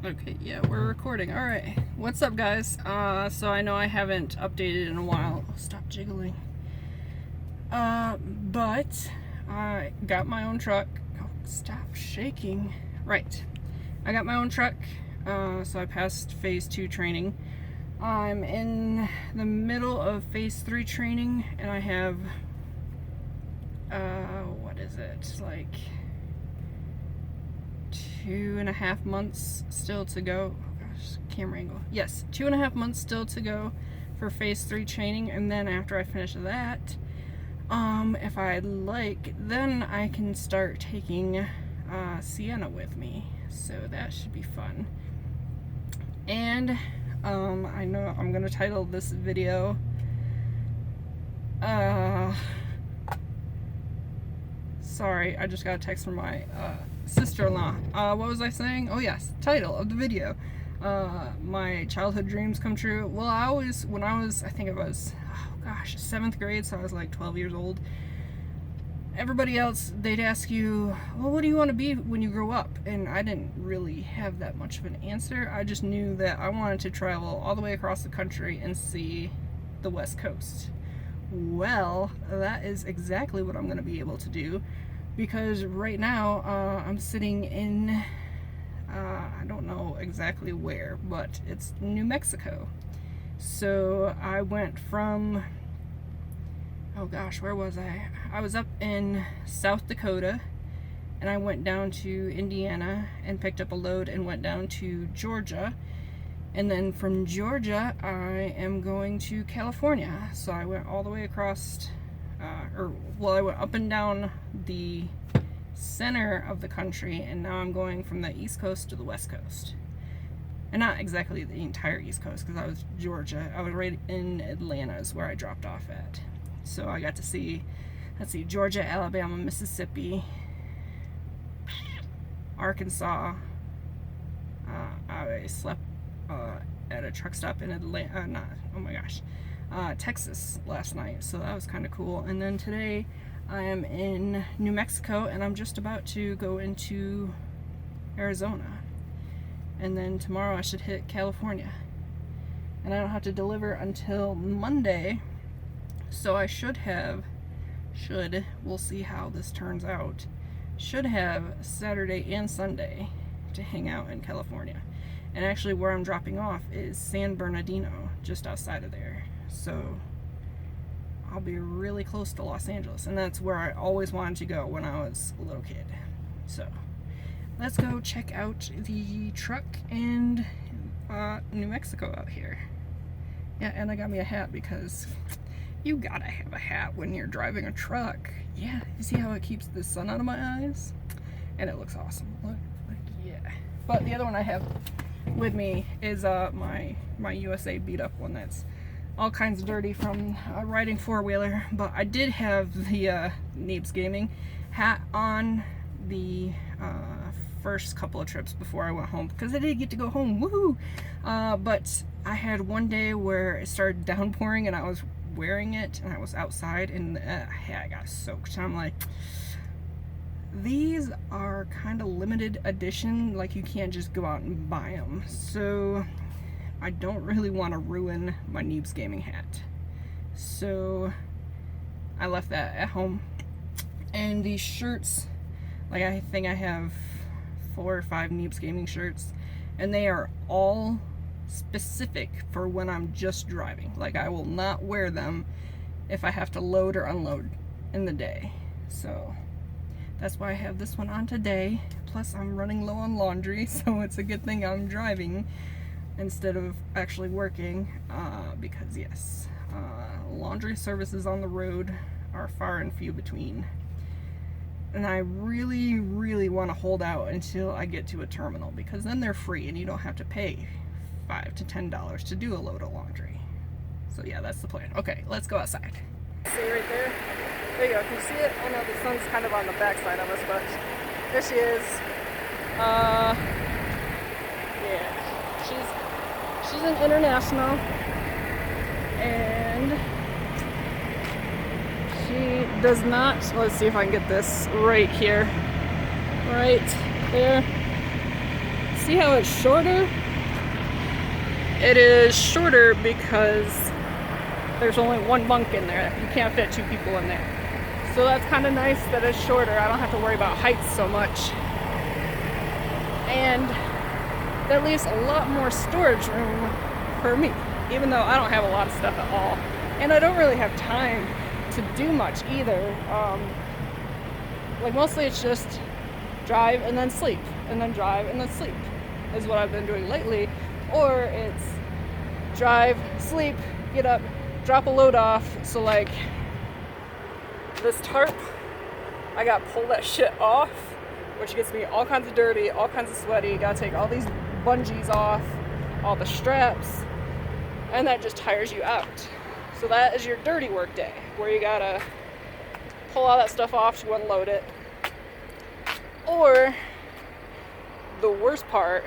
Okay, yeah, we're recording. All right. What's up, guys? So I know I haven't updated in a while. Stop jiggling. But I got my own truck. Oh, stop shaking. Right. I got my own truck. So I passed phase 2 training. I'm in the middle of phase 3 training, and I have, what is it? Like 2.5 months still to go. Oh gosh, camera angle. Yes, 2.5 months still to go for phase 3 training, and then after I finish that, if I'd like, then I can start taking Sienna with me. So that should be fun. And I know I'm gonna title this video sorry, I just got a text from my sister-in-law. What was I saying? Oh yes, title of the video. My childhood dreams come true. Well, when I was, I think it was, oh gosh, 7th grade, so I was like 12 years old. Everybody else, they'd ask you, well, what do you want to be when you grow up? And I didn't really have that much of an answer. I just knew that I wanted to travel all the way across the country and see the West Coast. Well, that is exactly what I'm going to be able to do, because right now I'm sitting in, I don't know exactly where, but it's New Mexico. So I went from, oh gosh, where was I? I was up in South Dakota, and I went down to Indiana and picked up a load and went down to Georgia. And then from Georgia, I am going to California. So I went all the way across, I went up and down the center of the country, and now I'm going from the East Coast to the West Coast. And not exactly the entire East Coast, because I was Georgia. I was right in Atlanta is where I dropped off at. So I got to see, let's see, Georgia, Alabama, Mississippi, Arkansas. I slept at a truck stop in Atlanta, Texas last night, so that was kind of cool. And then today I am in New Mexico, and I'm just about to go into Arizona, and then tomorrow I should hit California, and I don't have to deliver until Monday, so I we'll see how this turns out, should have Saturday and Sunday to hang out in California. And actually where I'm dropping off is San Bernardino, just outside of there. So I'll be really close to Los Angeles, and that's where I always wanted to go when I was a little kid. So let's go check out the truck and New Mexico out here. Yeah, and I got me a hat, because you gotta have a hat when you're driving a truck. Yeah, you see how it keeps the sun out of my eyes? And it looks awesome. Look, yeah. But the other one I have with me is my USA beat up one that's all kinds of dirty from riding four-wheeler. But I did have the Neebs Gaming hat on the first couple of trips before I went home, because I did get to go home, woohoo! But I had one day where it started downpouring and I was wearing it and I was outside, and I got soaked. I'm like, these are kind of limited edition, like you can't just go out and buy them. So I don't really want to ruin my Neebs Gaming hat. So I left that at home. And these shirts, like I think I have 4 or 5 Neebs Gaming shirts, and they are all specific for when I'm just driving. Like I will not wear them if I have to load or unload in the day. So that's why I have this one on today. Plus I'm running low on laundry, so it's a good thing I'm driving instead of actually working, because yes, laundry services on the road are far and few between. And I really, really want to hold out until I get to a terminal, because then they're free and you don't have to pay $5 to $10 to do a load of laundry. So yeah, that's the plan. Okay, let's go outside. See right there? There you go. Can you see it? Oh no, the sun's kind of on the back side of us, but there she is. Yeah, she's an international, and she does not, let's see if I can get this right here, right there. see how it's shorter? It is shorter because there's only one bunk in there. You can't fit 2 people in there. So that's kind of nice that it's shorter. I don't have to worry about heights so much. And that leaves a lot more storage room for me, even though I don't have a lot of stuff at all. And I don't really have time to do much either. Like mostly it's just drive and then sleep, and then drive and then sleep is what I've been doing lately. Or it's drive, sleep, get up, drop a load off. So like this tarp, I gotta pull that shit off, which gets me all kinds of dirty, all kinds of sweaty. Gotta take all these bungees off, all the straps, and that just tires you out. So that is your dirty work day, where you gotta pull all that stuff off to unload it. Or the worst part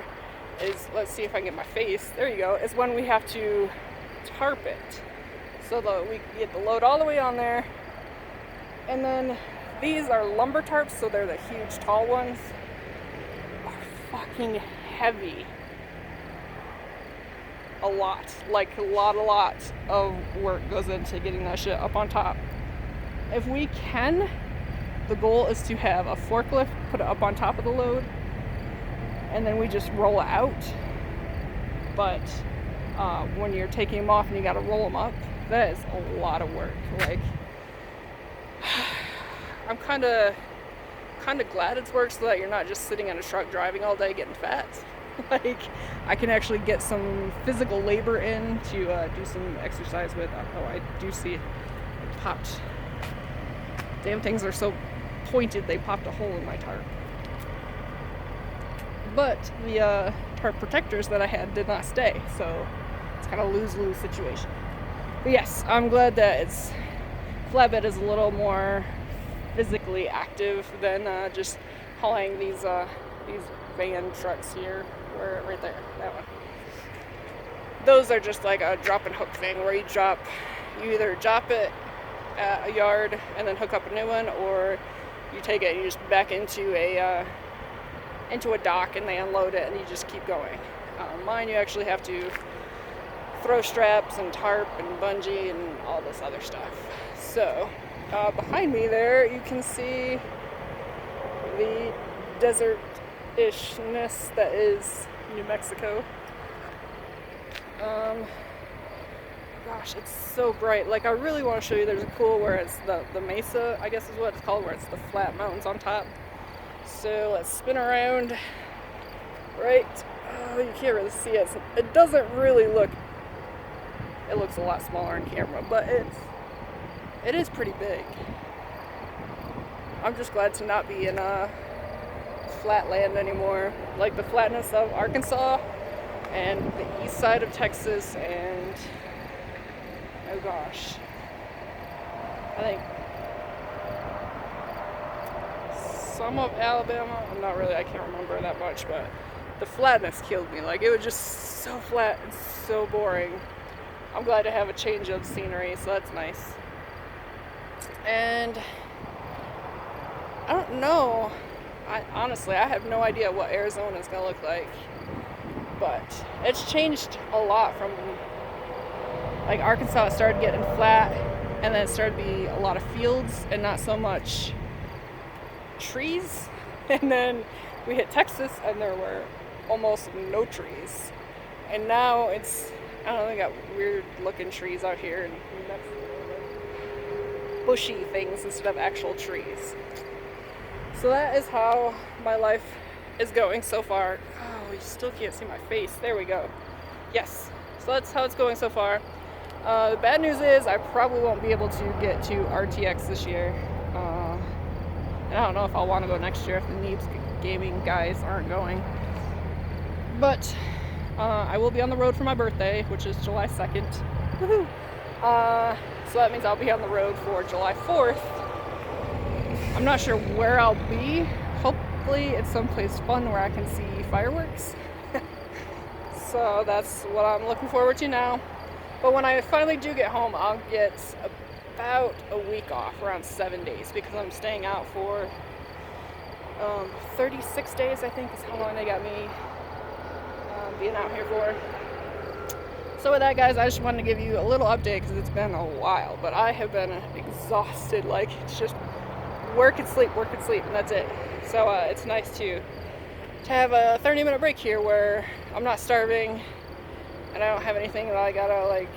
is, let's see if I can get my face, there you go, is when we have to tarp it. So that we get the load all the way on there. And then these are lumber tarps, so they're the huge tall ones. Are fucking heavy. A lot of work goes into getting that shit up on top. If we can, the goal is to have a forklift put it up on top of the load, and then we just roll it out. But when you're taking them off and you gotta roll them up, that is a lot of work. Like, I'm kind of glad it's work so that you're not just sitting in a truck driving all day getting fat. Like, I can actually get some physical labor in to do some exercise with. Oh, I do see it popped. Damn things are so pointed, they popped a hole in my tarp. But the tarp protectors that I had did not stay, so it's kind of lose-lose situation. But yes, I'm glad that it's flatbed is a little more physically active than just hauling these van trucks here, where right there, that one. Those are just like a drop and hook thing, where you either drop it at a yard and then hook up a new one, or you take it and you just back into a dock and they unload it and you just keep going. Mine, you actually have to throw straps and tarp and bungee and all this other stuff. So behind me there you can see the desert-ishness that is New Mexico. Gosh, it's so bright. Like, I really want to show you. There's a cool where it's the mesa, I guess is what it's called, where it's the flat mountains on top. So let's spin around. Right. Oh, you can't really see it. It doesn't really look. It looks a lot smaller on camera, but it is pretty big. I'm just glad to not be in flat land anymore. Like the flatness of Arkansas and the east side of Texas, and oh gosh, I think some of Alabama. I can't remember that much, but the flatness killed me. Like, it was just so flat and so boring. I'm glad to have a change of scenery, so that's nice. And I don't know. Honestly, I have no idea what Arizona is going to look like. But it's changed a lot from, like, Arkansas. It started getting flat, and then it started to be a lot of fields and not so much trees. And then we hit Texas, and there were almost no trees. And now it's, I don't know, they got weird looking trees out here and bushy things instead of actual trees. So that is how my life is going so far. Oh, you still can't see my face. There we go. Yes. So that's how it's going so far. The bad news is I probably won't be able to get to RTX this year. And I don't know if I'll want to go next year if the Neebs Gaming guys aren't going. But I will be on the road for my birthday, which is July 2nd. Woohoo! So that means I'll be on the road for July 4th. I'm not sure where I'll be. Hopefully it's someplace fun where I can see fireworks. So that's what I'm looking forward to now. But when I finally do get home, I'll get about a week off, around 7 days, because I'm staying out for 36 days, I think is how long they got me being out here for. So with that, guys, I just wanted to give you a little update because it's been a while, but I have been exhausted. Like, it's just work and sleep, and that's it. So it's nice to have a 30-minute break here where I'm not starving and I don't have anything that I gotta, like,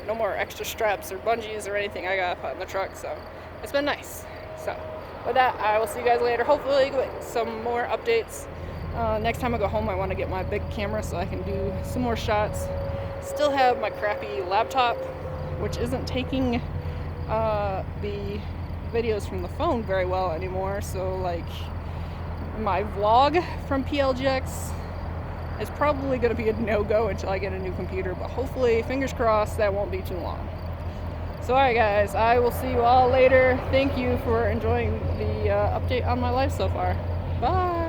no more extra straps or bungees or anything I gotta put in the truck. So it's been nice. So with that, I will see you guys later. Hopefully with some more updates. Next time I go home, I want to get my big camera so I can do some more shots. Still have my crappy laptop, which isn't taking the videos from the phone very well anymore. So, like, my vlog from PLGX is probably going to be a no-go until I get a new computer. But hopefully, fingers crossed, that won't be too long. So, alright, guys, I will see you all later. Thank you for enjoying the update on my life so far. Bye!